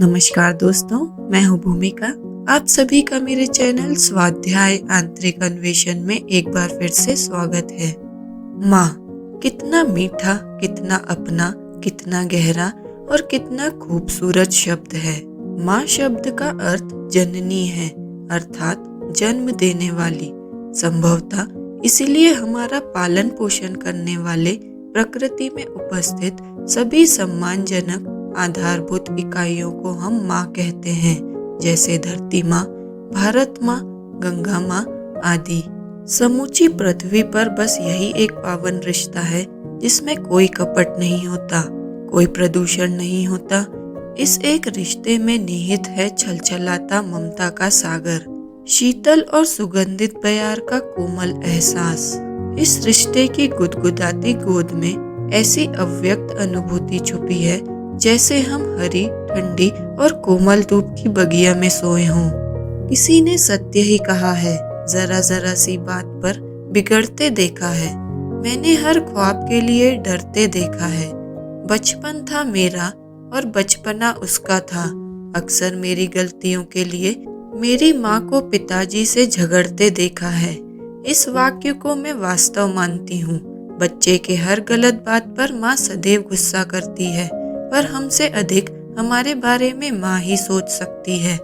नमस्कार दोस्तों, मैं हूँ भूमिका। आप सभी का मेरे चैनल स्वाध्याय आंतरिक अन्वेषण में एक बार फिर से स्वागत है। माँ, कितना मीठा, कितना अपना, कितना गहरा और कितना खूबसूरत शब्द है। माँ शब्द का अर्थ जननी है, अर्थात जन्म देने वाली। संभवतः इसीलिए हमारा पालन पोषण करने वाले प्रकृति में उपस्थित सभी सम्मानजनक आधारभूत इकाइयों को हम माँ कहते हैं, जैसे धरती माँ, भारत माँ, गंगा माँ आदि। समूची पृथ्वी पर बस यही एक पावन रिश्ता है जिसमें कोई कपट नहीं होता, कोई प्रदूषण नहीं होता। इस एक रिश्ते में निहित है छलछलाता ममता का सागर, शीतल और सुगंधित प्यार का कोमल एहसास। इस रिश्ते की गुदगुदाती गोद में ऐसी अव्यक्त अनुभूति छुपी है जैसे हम हरी, ठंडी और कोमल धूप की बगिया में सोए हों। किसी ने सत्य ही कहा है, जरा जरा सी बात पर बिगड़ते देखा है। मैंने हर ख्वाब के लिए डरते देखा है। बचपन था मेरा और बचपना उसका था। अक्सर मेरी गलतियों के लिए मेरी माँ को पिताजी से झगड़ते देखा है। इस वाक्य को मैं वास्तव मानती हूँ। बच्चे के हर गलत बात पर माँ सदैव गुस्सा करती है, पर हमसे अधिक हमारे बारे में माँ ही सोच सकती है।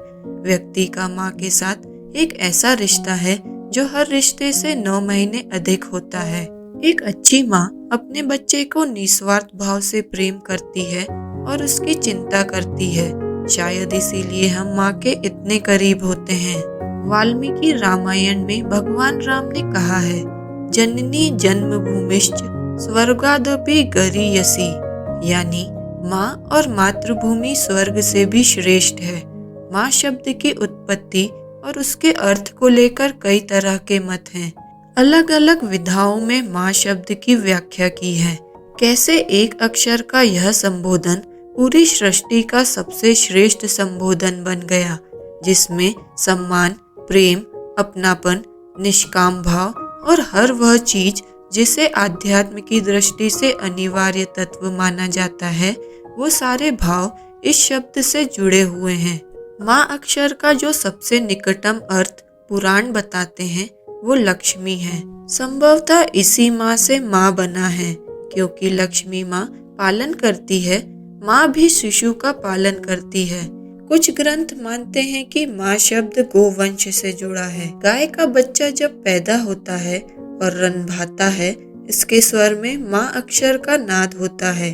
व्यक्ति का माँ के साथ एक ऐसा रिश्ता है जो हर रिश्ते से 9 महीने अधिक होता है। एक अच्छी माँ अपने बच्चे को निस्वार्थ भाव से प्रेम करती है और उसकी चिंता करती है। शायद इसीलिए हम माँ के इतने करीब होते हैं। वाल्मीकि रामायण में भगवान राम ने कहा है, जननी जन्मभूमिश्च स्वर्गादपि गरीयसी, यानी माँ और मातृभूमि स्वर्ग से भी श्रेष्ठ है। माँ शब्द की उत्पत्ति और उसके अर्थ को लेकर कई तरह के मत हैं। अलग अलग विधाओं में माँ शब्द की व्याख्या की है। कैसे एक अक्षर का यह संबोधन पूरी सृष्टि का सबसे श्रेष्ठ संबोधन बन गया, जिसमें सम्मान, प्रेम, अपनापन, निष्काम भाव और हर वह चीज जिसे आध्यात्म की दृष्टि से अनिवार्य तत्व माना जाता है, वो सारे भाव इस शब्द से जुड़े हुए हैं। माँ अक्षर का जो सबसे निकटतम अर्थ पुराण बताते हैं वो लक्ष्मी है। संभवतः इसी माँ से माँ बना है, क्योंकि लक्ष्मी माँ पालन करती है, माँ भी शिशु का पालन करती है। कुछ ग्रंथ मानते हैं कि माँ शब्द गोवंश से जुड़ा है। गाय का बच्चा जब पैदा होता है और रंभाता है, इसके स्वर में माँ अक्षर का नाद होता है।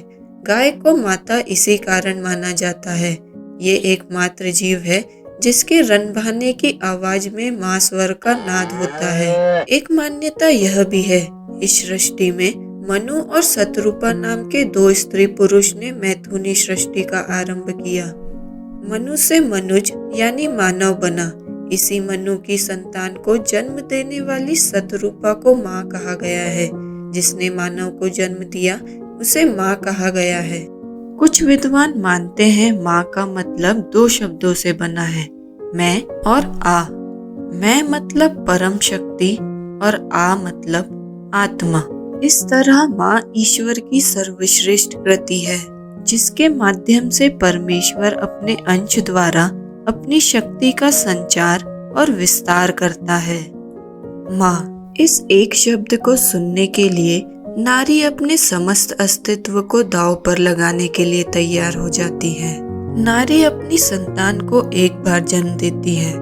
गाय को माता इसी कारण माना जाता है। ये एकमात्र जीव है जिसके रंभाने की आवाज में माँ स्वर का नाद होता है। एक मान्यता यह भी है, इस सृष्टि में मनु और शतरूपा नाम के 2 स्त्री पुरुष ने मैथुनी सृष्टि का आरंभ किया। मनु से मनुज यानी मानव बना। इसी मनु की संतान को जन्म देने वाली शतरूपा को माँ कहा गया है। जिसने मानव को जन्म दिया उसे माँ कहा गया है। कुछ विद्वान मानते हैं माँ का मतलब 2 शब्दों से बना है, मैं और आ। मैं मतलब परम शक्ति और आ मतलब आत्मा। इस तरह माँ ईश्वर की सर्वश्रेष्ठ कृति है, जिसके माध्यम से परमेश्वर अपने अंश द्वारा अपनी शक्ति का संचार और विस्तार करता है। माँ, इस एक शब्द को सुनने के लिए नारी अपने समस्त अस्तित्व को दांव पर लगाने के लिए तैयार हो जाती है। नारी अपनी संतान को एक बार जन्म देती है,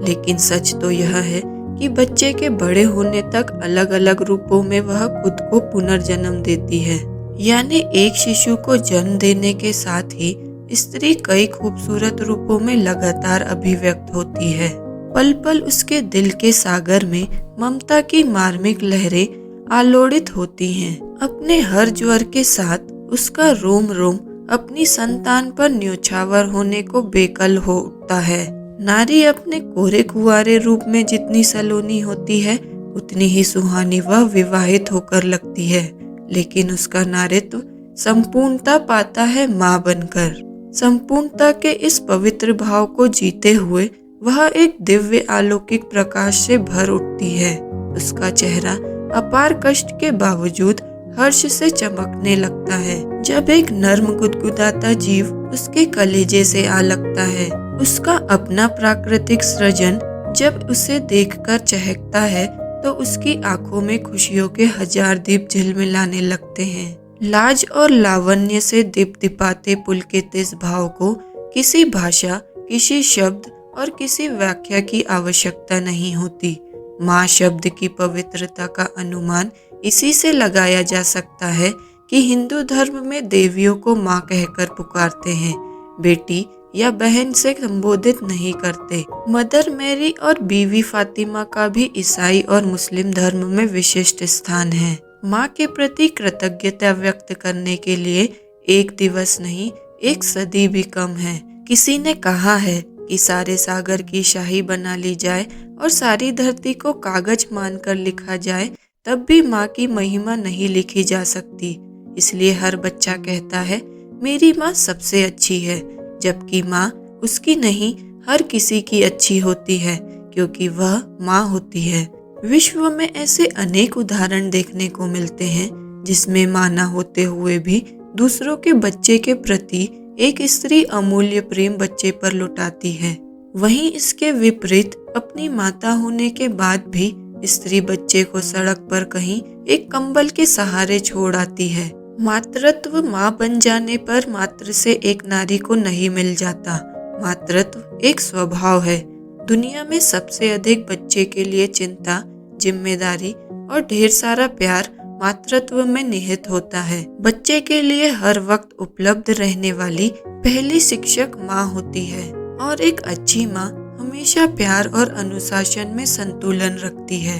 लेकिन सच तो यह है कि बच्चे के बड़े होने तक अलग अलग रूपों में वह खुद को पुनर्जन्म देती है। यानी एक शिशु को जन्म देने के साथ ही स्त्री कई खूबसूरत रूपों में लगातार अभिव्यक्त होती है। पल पल उसके दिल के सागर में ममता की मार्मिक लहरें आलोड़ित होती हैं। अपने हर ज्वर के साथ उसका रोम रोम अपनी संतान पर न्योछावर होने को बेकल हो उठता है। नारी अपने कोरे कुंवारे रूप में जितनी सलोनी होती है, उतनी ही सुहानी वह विवाहित होकर लगती है। लेकिन उसका नारित्व संपूर्णता पाता है माँ बनकर। संपूर्णता के इस पवित्र भाव को जीते हुए वह एक दिव्य अलौकिक प्रकाश से भर उठती है। उसका चेहरा अपार कष्ट के बावजूद हर्ष से चमकने लगता है। जब एक नर्म गुदगुदाता जीव उसके कलेजे से आ लगता है, उसका अपना प्राकृतिक सृजन जब उसे देखकर चहकता है, तो उसकी आंखों में खुशियों के 1000 दीप झिलमिलाने लगते हैं। लाज और लावण्य से दीपदीपाते पुलकित इस भाव को किसी भाषा, किसी शब्द और किसी व्याख्या की आवश्यकता नहीं होती। माँ शब्द की पवित्रता का अनुमान इसी से लगाया जा सकता है कि हिंदू धर्म में देवियों को माँ कहकर पुकारते हैं, बेटी या बहन से संबोधित नहीं करते। मदर मैरी और बीवी फातिमा का भी ईसाई और मुस्लिम धर्म में विशिष्ट स्थान है। माँ के प्रति कृतज्ञता व्यक्त करने के लिए एक दिवस नहीं, एक सदी भी कम है। किसी ने कहा है कि सारे सागर की शाही बना ली जाए और सारी धरती को कागज मानकर लिखा जाए, तब भी माँ की महिमा नहीं लिखी जा सकती। इसलिए हर बच्चा कहता है, मेरी माँ सबसे अच्छी है, जबकि माँ उसकी नहीं, हर किसी की अच्छी होती है, क्योंकि वह माँ होती है। विश्व में ऐसे अनेक उदाहरण देखने को मिलते हैं जिसमें माँ न होते हुए भी दूसरों के बच्चे के प्रति एक स्त्री अमूल्य प्रेम बच्चे पर लुटाती है। वहीं इसके विपरीत अपनी माता होने के बाद भी स्त्री बच्चे को सड़क पर कहीं एक कंबल के सहारे छोड़ आती है। मातृत्व माँ बन जाने पर मात्र से एक नारी को नहीं मिल जाता। मातृत्व एक स्वभाव है। दुनिया में सबसे अधिक बच्चे के लिए चिंता, जिम्मेदारी और ढेर सारा प्यार मातृत्व में निहित होता है। बच्चे के लिए हर वक्त उपलब्ध रहने वाली पहली शिक्षक माँ होती है, और एक अच्छी माँ हमेशा प्यार और अनुशासन में संतुलन रखती है।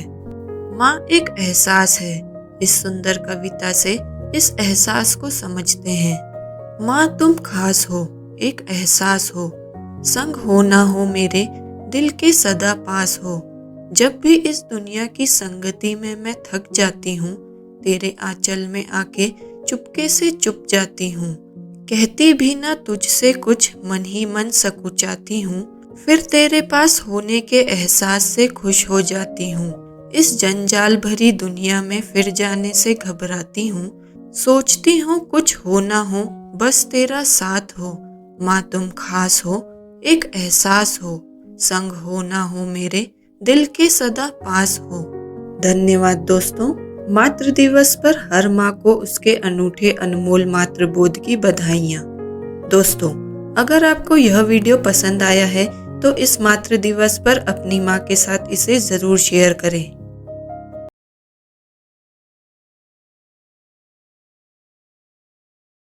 माँ एक एहसास है। इस सुंदर कविता से इस एहसास को समझते हैं। माँ तुम खास हो, एक एहसास हो, संग हो ना हो मेरे दिल के सदा पास हो। जब भी इस दुनिया की संगति में मैं थक जाती हूँ, तेरे आंचल में आके चुपके से चुप जाती हूँ। कहती भी ना तुझसे कुछ, मन ही मन सकुचाती हूँ, फिर तेरे पास होने के एहसास से खुश हो जाती हूँ। इस जंजाल भरी दुनिया में फिर जाने से घबराती हूँ। सोचती हूँ कुछ हो ना हो, बस तेरा साथ हो। माँ तुम खास हो, एक एहसास हो, संग हो ना हो मेरे दिल के सदा पास हो। धन्यवाद दोस्तों। मातृ दिवस पर हर माँ को उसके अनूठे अनमोल मातृबोध की बधाइयाँ। दोस्तों, अगर आपको यह वीडियो पसंद आया है तो इस मातृ दिवस पर अपनी माँ के साथ इसे जरूर शेयर करें।